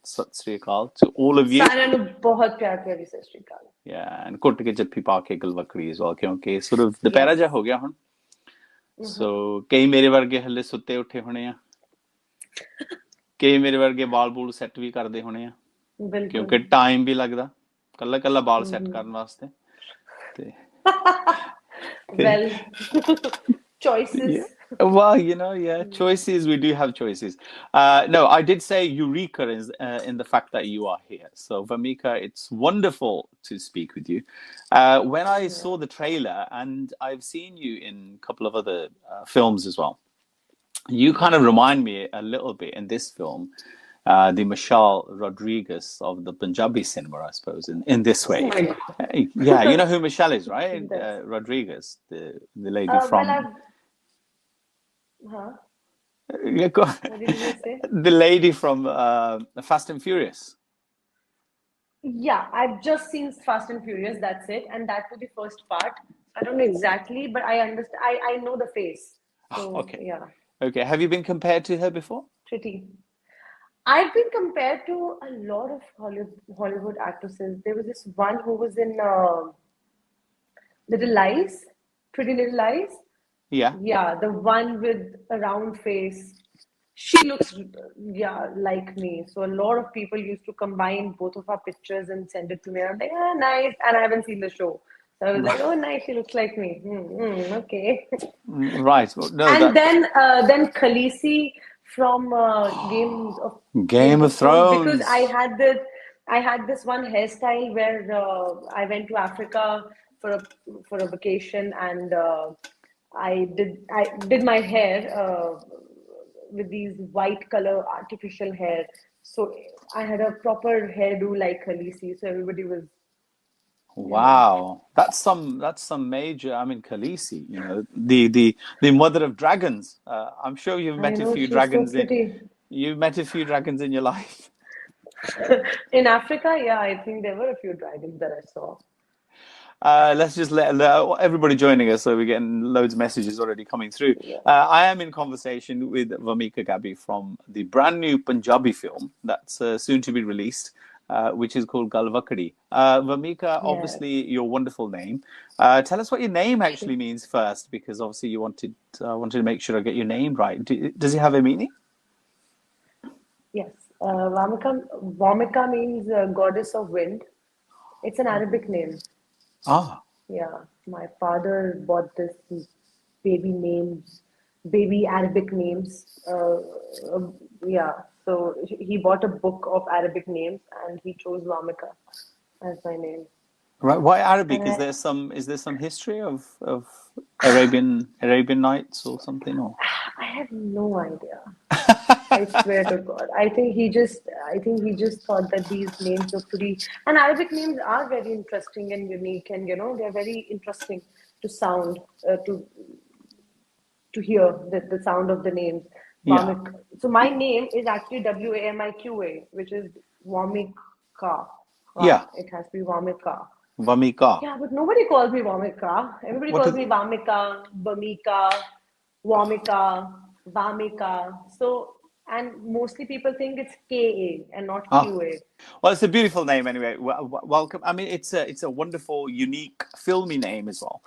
Sat Sri Akal to all of you. सारा नु बहुत प्यार प्यारी सत श्री अकाल. Yeah, and ਘੁੱਟ ਕੇ ਜੱਫੀ ਪਾ ਕੇ ਗਲਵਕੜੀ as well ਕਿਉਂਕਿ sort of ਦੁਪਹਿਰਾ Yes. ਜਿਹਾ ਹੋ ਗਿਆ ਹੁਣ. So ਕਈ ਮੇਰੇ ਵਰਗੇ ਹੱਲੇ ਸੁੱਤੇ ਉੱਠੇ ਹੋਣੇ ਆ. ਕਈ ਮੇਰੇ ਵਰਗੇ ਬਾਲ ਬੂਲ ਸੈੱਟ ਵੀ ਕਰਦੇ ਹੋਣੇ ਆ. बिल्कुल. ਕਿਉਂਕਿ ਟਾਈਮ ਵੀ ਲੱਗਦਾ ਕੱਲਾ ਕੱਲਾ ਬਾਲ ਸੈੱਟ ਕਰਨ ਵਾਸਤੇ. ਤੇ Well, choices. Yeah. Well, yeah, choices. We do have choices. No, I did say Eureka in the fact that you are here. So, Wamiqa, it's wonderful to speak with you. When I saw the trailer, and I've seen you in a couple of other films as well, you kind of remind me a little bit in this film, the Michelle Rodriguez of the Panjabi cinema, I suppose, in this way. Oh my God. Yeah, you know who Michelle is, right? Rodriguez, the lady from... Well, huh? Yeah, go on. What did you say? The lady from Fast and Furious. Yeah, I've just seen Fast and Furious. That's it, and that was the first part. I don't know exactly, but I understand. I know the face. So, Okay. Yeah. Okay. Have you been compared to her before? Pretty. I've been compared to a lot of Hollywood actresses. There was this one who was in Little Lies, Pretty Little Lies. Yeah. Yeah, the one with a round face. She looks, like me. So a lot of people used to combine both of our pictures and send it to me. I'm like, nice. And I haven't seen the show. So I was like, oh, nice. She looks like me. Okay. Right. Well, no, And then Khaleesi from Game of Thrones. because I had this one hairstyle where I went to Africa for a vacation, and I did my hair with these white color artificial hair. So I had a proper hairdo like Khaleesi. So everybody was... Wow, that's some major. I mean, Khaleesi, the mother of dragons. I'm sure you've met I a know, few she's dragons so pretty. You've met a few dragons in your life. In Africa, yeah, I think there were a few dragons that I saw. Let's just let everybody joining us. So we're getting loads of messages already coming through. Yeah. I am in conversation with Wamiqa Gabbi from the brand new Punjabi film that's soon to be released, which is called Galvakadi. Wamiqa, obviously your wonderful name. Tell us what your name actually means first, because obviously you wanted to make sure I get your name right. Does it have a meaning? Yes. Wamiqa means goddess of wind. It's an Arabic name. Ah. Yeah. My father bought this baby Arabic names. Yeah. So he bought a book of Arabic names, and he chose Wamiqa as my name. Right. Why Arabic? Is there some history of Arabian Nights or something? Or I have no idea. I swear to God. I think he just thought that these names were pretty, and Arabic names are very interesting and unique, and they're very interesting to sound, to hear the sound of the names. Yeah. So my name is actually Wamiqa, which is Wamiqa. Yeah. It has to be Wamiqa. Wamiqa. Yeah, but nobody calls me Wamiqa. Everybody calls me Wamiqa, Bamika, Wamiqa, Vamika. So, and mostly people think it's Ka and not Qa. Well, it's a beautiful name anyway. Welcome. I mean, it's a wonderful, unique, filmy name as well.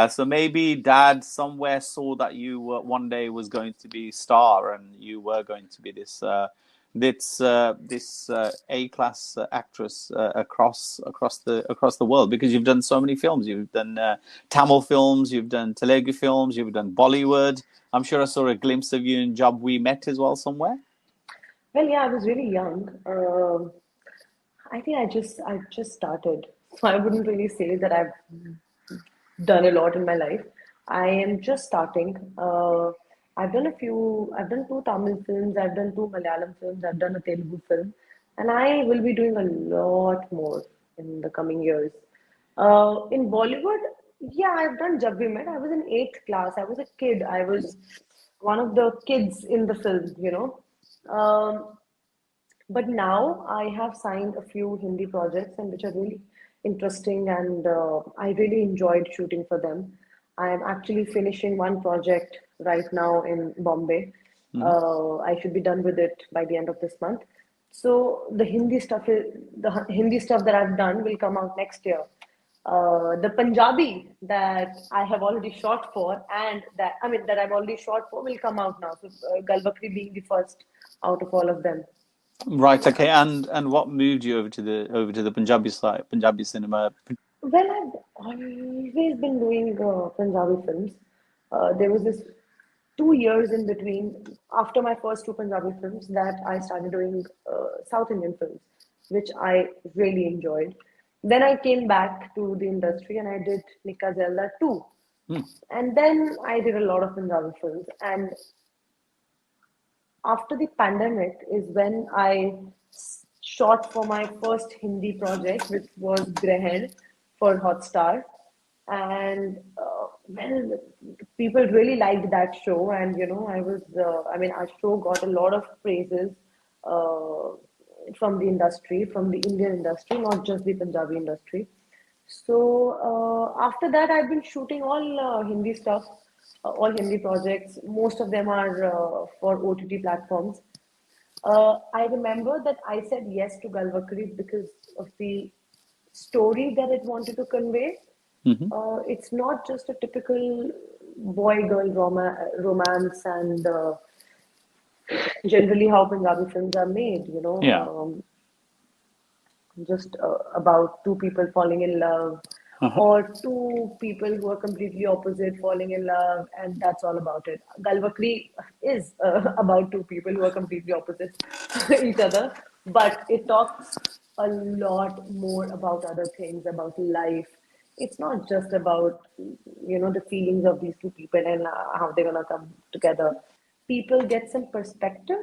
So maybe Dad somewhere saw that you one day was going to be star, and you were going to be this A-class actress across the world, because you've done so many films. You've done Tamil films, you've done Telugu films, you've done Bollywood. I'm sure I saw a glimpse of you in Job We Met as well somewhere. Well, yeah, I was really young. I think I just started, so I wouldn't really say that I've done a lot in my life. I am just starting. I've done two Tamil films, I've done two Malayalam films, I've done a Telugu film, and I will be doing a lot more in the coming years. In Bollywood, yeah, I've done Jab We Met. I was in 8th class. I was a kid. I was one of the kids in the film, But now I have signed a few Hindi projects, and which are really interesting, and I really enjoyed shooting for them. I am actually finishing one project right now in Bombay. I should be done with it by the end of this month. So the Hindi stuff that I've done will come out next year. The Punjabi that I have already shot for, and that I've already shot for, will come out now. So Galvakri being the first out of all of them. Right. Yeah. Okay. And what moved you over to the Punjabi side, Punjabi cinema? Well, I've always been doing Punjabi films. There was this 2 years in between after my first two Punjabi films that I started doing South Indian films, which I really enjoyed. Then I came back to the industry and I did Nika Zelda too. Hmm. And then I did a lot of Punjabi films. And after the pandemic is when I shot for my first Hindi project, which was Grahan for Hotstar. And well, people really liked that show, and our show got a lot of praises uh, from the industry, from the Indian industry, not just the Punjabi industry. So after that, I've been shooting all Hindi stuff, all Hindi projects. Most of them are for OTT platforms. I remember that I said yes to Galvakri because of the story that it wanted to convey. Hmm. It's not just a typical boy-girl romance and generally how Punjabi films are made, Yeah. just about two people falling in love Uh-huh. or two people who are completely opposite falling in love, and that's all about it. Galvakri is about two people who are completely opposite each other, but it talks a lot more about other things, about life. It's not just about the feelings of these two people and how they're gonna come together. People get some perspective,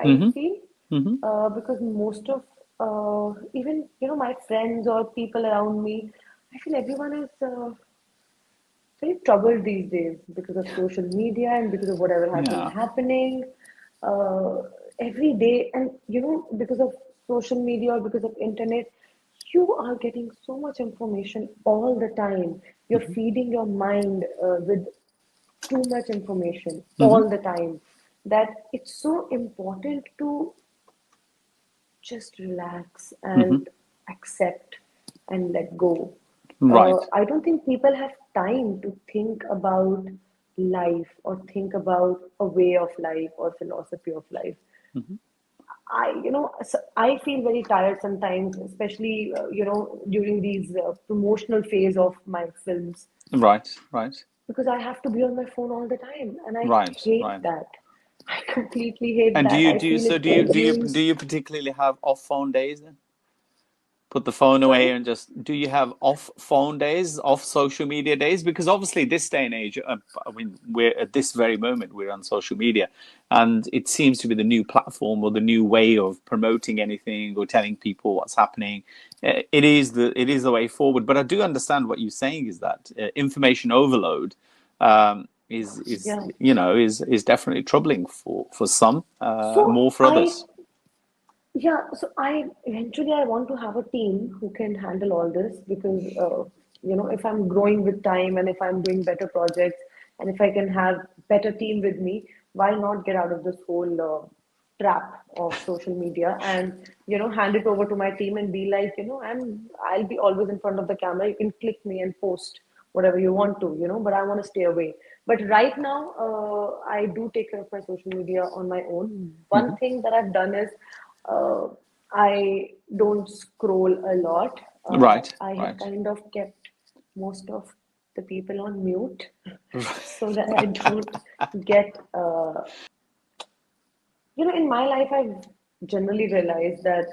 I Hmm. feel, Hmm. because most of even my friends or people around me, I feel everyone is very troubled these days because of social media and because of whatever has been Yeah. happening uh, every day, and because of social media or because of internet, you are getting so much information all the time. You're Hmm. feeding your mind with too much information Hmm. all the time, that it's so important to just relax Hmm. and accept and let go. Right. I don't think people have time to think about life or think about a way of life or philosophy of life. Hmm. I feel very tired sometimes, especially during these promotional phase of my films, Right. Right. because I have to be on my phone all the time, and I Right. hate Right. that. I completely hate And that. I do you feel so it consumes. do you particularly have off phone days then? Put the phone away Sorry. and just do you have off phone days, off social media days? Because obviously this day and age, I mean, we're at this very moment we're on social media, and it seems to be the new platform or the new way of promoting anything or telling people what's happening. It is the way forward. But I do understand what you're saying is that information overload is Yeah. is definitely troubling for some, So more for I, others. yeah, so I eventually I want to have a team who can handle all this because if I'm growing with time and if I'm doing better projects and if I can have better team with me, why not get out of this whole trap of social media and hand it over to my team and be like, I'll be always in front of the camera. You can click me and post whatever you want to, but I want to stay away. But right now, I do take care of my social media on my own. One Hmm. thing that I've done is uh, I don't scroll a lot. Right, I have right. kind of kept most of the people on mute so that I don't get, in my life, I've generally realized that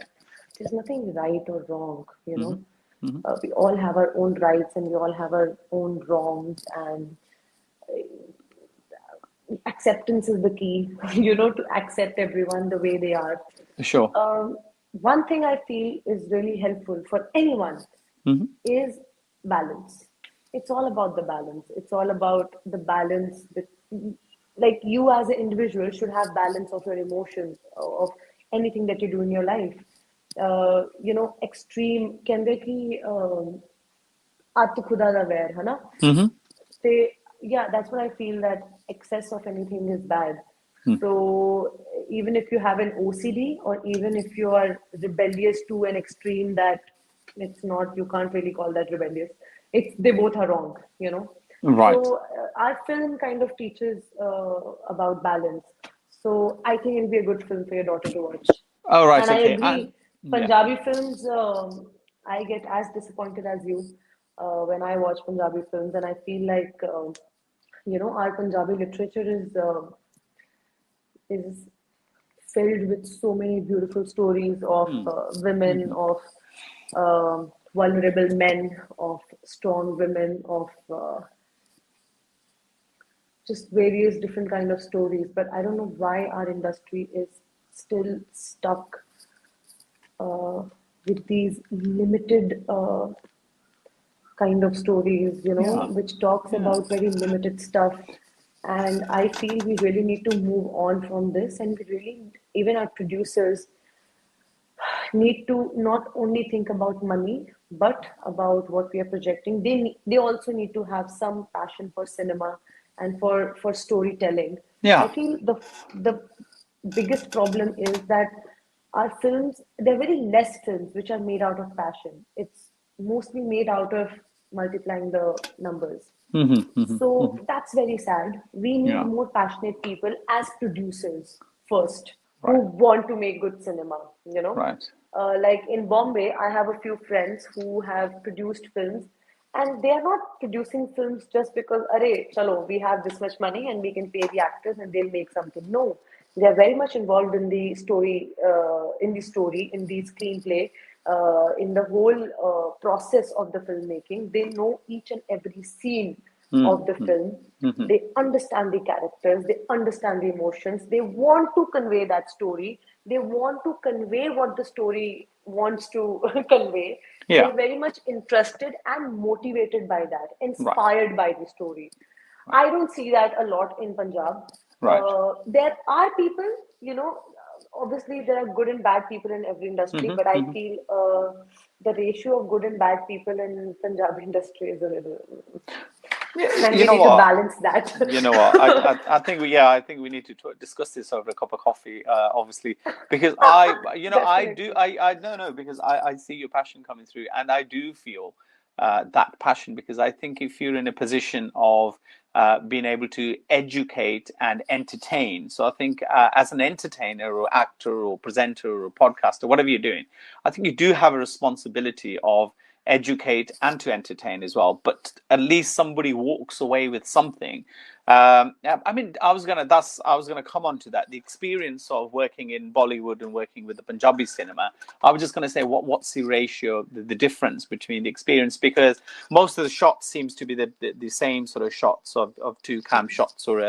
there's nothing right or wrong, Hmm. Hmm. We all have our own rights and we all have our own wrongs, and acceptance is the key, to accept everyone the way they are. Sure. One thing I feel is really helpful for anyone Hmm. is balance. It's all about the balance. It's all about the balance that, like, you as an individual should have balance of your emotions, of anything that you do in your life. Extreme कहंदे कि अत खुदा दा वैर है ना. Hmm. They, yeah, that's what I feel, that excess of anything is bad. So even if you have an OCD, or even if you are rebellious to an extreme that it's not, you can't really call that rebellious. It's they both are wrong, you know. Right. So our film kind of teaches about balance. So I think it'll be a good film for your daughter to watch. Oh, right. And I Okay. And agree, yeah. Punjabi films, I get as disappointed as you when I watch Punjabi films, and I feel like, our Punjabi literature is filled with so many beautiful stories of women, of vulnerable men, of strong women, of just various different kind of stories. But I don't know why our industry is still stuck with these limited kind of stories, Yeah. which talks Yeah. about very limited stuff. And I feel we really need to move on from this, and we really, even our producers, need to not only think about money, but about what we are projecting. They also need to have some passion for cinema and for storytelling. I Yeah. feel the biggest problem is that our films, there are very less films which are made out of passion. It's mostly made out of multiplying the numbers. So that's very sad. We need Yeah. more passionate people as producers first, who Right. want to make good cinema, you know. Right. Like in Bombay, I have a few friends who have produced films, and they are not producing films just because, array, chalo, we have this much money and we can pay the actors and they'll make something. No, they are very much involved in the story, in the screenplay, in the whole process of the filmmaking. They know each and every scene of the film. They understand the characters, they understand the emotions, they want to convey that story, they want to convey what the story wants to convey. Yeah. They're very much interested and motivated by that, Right. inspired by the story. Right. I don't see that a lot in Punjab. Right. There are people, obviously there are good and bad people in every industry, but I feel the ratio of good and bad people in Punjabi industry is a little, Yeah. and You we know need to what? balance that. You know what? I think we need to discuss this over a cup of coffee. Obviously, because I do Definitely. I no no because I see your passion coming through, and I do feel that passion because I think if you're in a position of being able to educate and entertain, so I think as an entertainer or actor or presenter or podcaster, whatever you're doing, I think you do have a responsibility of educate and to entertain as well, but at least somebody walks away with something. I mean, I was gonna come on to that. The experience of working in Bollywood and working with the Punjabi cinema. I was just gonna say what's the ratio, the difference between the experience, because most of the shots seems to be the same sort of shots of two cam shots or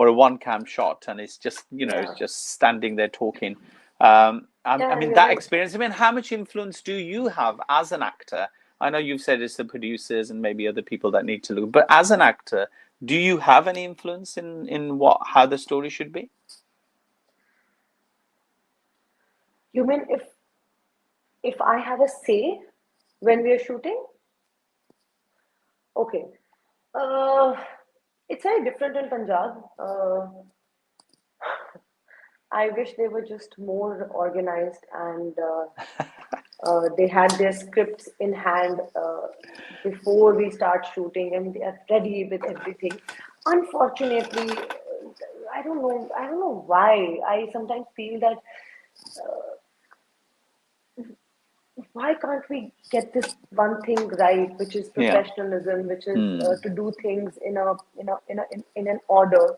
a one cam shot, and it's just it's Yeah. just standing there talking. I Yeah, mean, you're that right. experience. I mean, how much influence do you have as an actor? I know you've said it's the producers and maybe other people that need to look, but as an actor, do you have any influence in what how the story should be? You mean if I have a say when we are shooting? Okay. Uh, it's very different in Punjab. I wish they were just more organized, and they had their scripts in hand before we start shooting, and they are ready with everything. Unfortunately, I don't know. I don't know why. I sometimes feel that why can't we get this one thing right, which is Yeah. professionalism, which is Hmm. to do things in an order,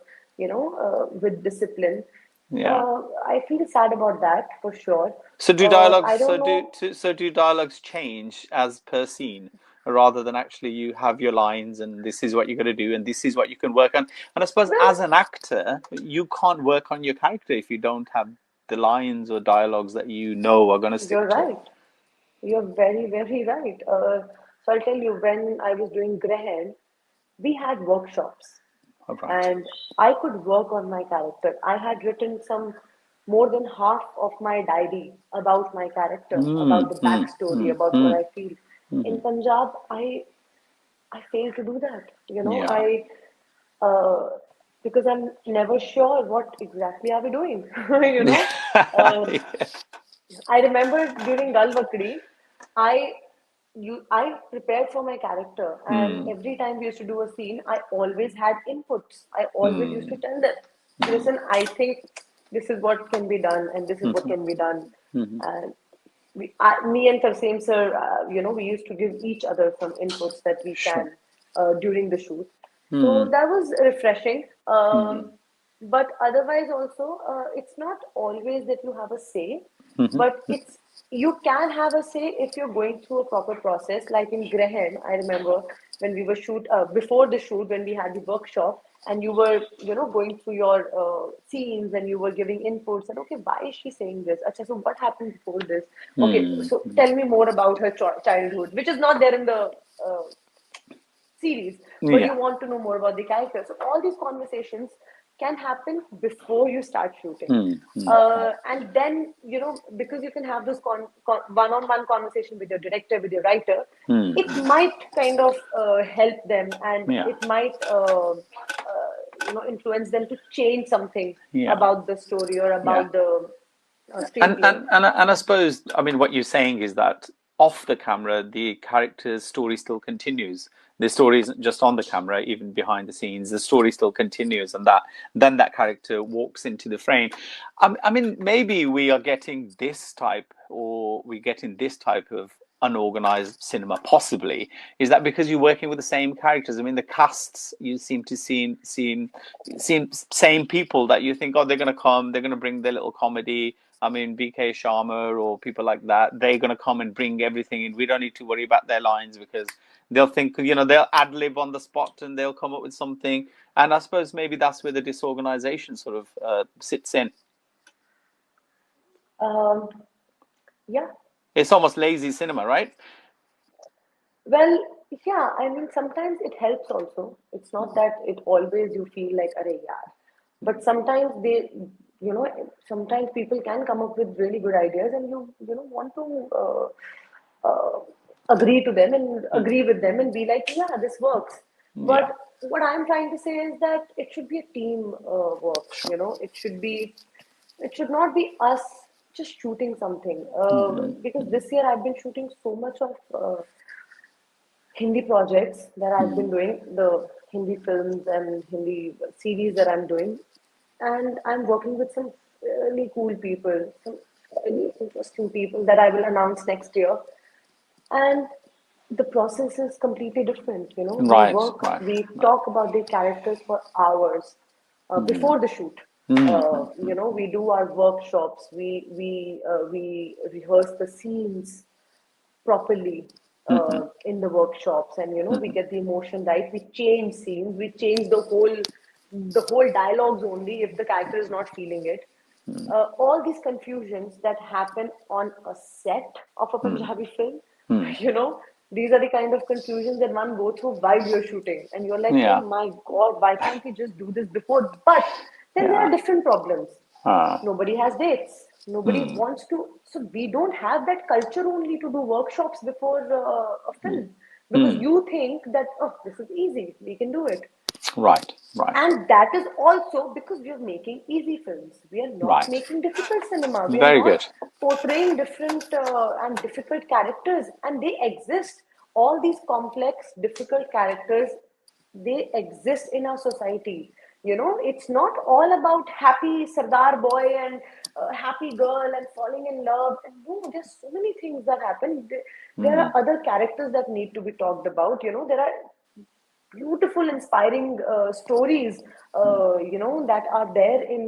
with discipline. Yeah. I feel sad about that for sure. So do I dialogues don't know. so do dialogues change as per scene rather than actually you have your lines and this is what you're going to do and this is what you can work on. And I suppose Well, as an actor, you can't work on your character if you don't have the lines or dialogues that you know are going to stick you're to. right. You're very, very right. So I'll tell you, when I was doing Grahan, we had workshops, All right. and I could work on my character. I had written some more than half of my diary about my character, Hmm. about the Hmm. backstory, Hmm. about what Hmm. I feel. In Punjab, I failed to do that. Yeah. I uh, because I'm never sure what exactly are we doing, you know. Uh, I remember during Gal Bakri, I I prepared for my character, and Hmm. every time we used to do a scene, I always had inputs. I always used to Hmm. tell them, "Listen, I think this is what can be done, and this is what Hmm. can be done." Hmm. And me and Tarseem sir, we used to give each other some inputs that we Sure. can during the shoot. So Hmm. that was refreshing. Hmm. But otherwise, also, it's not always that you have a say, Hmm. but it's you can have a say if you're going through a proper process. Like in Grehen, I remember when we were before the shoot, when we had the workshop, and you were, going through your scenes and you were giving inputs and okay, why is she saying this? Acha, so what happened before this? Okay, Hmm. so tell me more about her childhood, which is not there in the uh, series, but you Yeah. want to know more about the character. So all these conversations can happen before you start shooting. Hmm. Hmm. And then, because you can have this one-on-one conversation with your director, with your writer, Hmm. it might kind of help them, and Yeah. it might, influence them to change something Yeah. about the story or Yeah. about the And screenplay. and and I suppose, I mean, what you're saying is that off the camera, the character's story still continues. The story isn't just on the camera, even behind the scenes. The story still continues, and that then that character walks into the frame. I mean, maybe we are getting this type, or we're getting this type of unorganized cinema. Possibly, is that because you're working with the same characters? I mean, the casts you seem to seem same people that you think, oh, they're going to come, they're going to bring their little comedy. I mean, BK Sharma or people like that, they're going to come and bring everything in. We don't need to worry about their lines because they'll think, they'll ad lib on the spot and they'll come up with something. And I suppose maybe that's where the disorganization sort of sits in. Um, yeah. It's almost lazy cinema, right? Well, yeah, I mean, sometimes it helps also. It's not that it always you feel like, "Arey yaar." But sometimes sometimes people can come up with really good ideas and want to uh, agree to them and Mm. agree with them and be like, yeah, this works. Yeah, But what I'm trying to say is that it should be a team work, sure. it should not be us just shooting something. Mm. Because this year I've been shooting so much of Hindi projects that I've been Mm. doing, the Hindi films and Hindi series that I'm doing, and I'm working with some really cool people, some really interesting people that I will announce next year. And the process is completely different. Right, right, We right. talk about the characters for hours Mm. before the shoot. Mm. We do our workshops. We rehearse the scenes properly Mm. in the workshops, and we Mm. get the emotion right. We change scenes. We change the whole dialogues only if the character is not feeling it. All these confusions that happen on a set of a Mm. Punjabi film, Mm. you know, these are the kind of confusions that one go through while you're shooting, and you're like, oh Yeah, my God, why can't we just do this before? But then there yeah. are different problems. Uh, Nobody has dates. Nobody mm. wants to. So we don't have that culture only to do workshops before a Mm. film, because Mm. you think that, oh, this is easy, we can do it. Right, right, And that is also because we are making easy films. We are not right. making difficult cinema. We are Very not good. portraying different and difficult characters, and they exist. All these complex, difficult characters, they exist in our society. It's not all about happy Sardar boy and happy girl and falling in love. And no, there's so many things that happen. There are Mm. other characters that need to be talked about. There are beautiful, inspiring stories, that are there in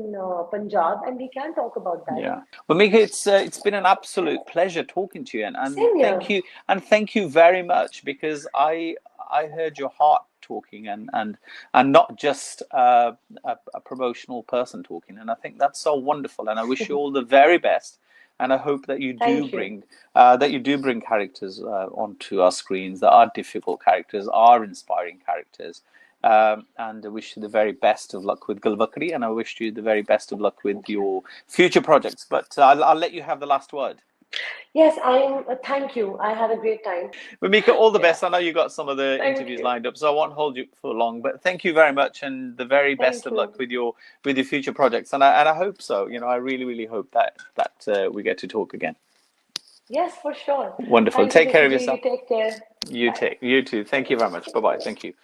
Punjab, and we can talk about that. Yeah. Well, Mika, it's been an absolute pleasure talking to you, and Same here. thank you very much because I heard your heart talking and not just a promotional person talking, and I think that's so wonderful, and I wish you all the very best, and I hope that Thank you. you do bring characters onto our screens that are difficult characters, are inspiring characters. And I wish you the very best of luck with Gulbakri, and I wish you the very best of luck with Thank you. your future projects. But I'll let you have the last word. Yes, I'm. Thank you. I had a great time. Wamiqa, all the Yeah. best. I know you got some of the Thank interviews you. lined up, so I won't hold you for long. But thank you very much, and the very best Thank of you. luck with your future projects. And I hope so. You know, I really really hope that we get to talk again. Yes, for sure. Wonderful. Thank you, Take care Mr. of G. You yourself. take care. Bye. You too. Thank you very much. Bye bye. Thank you.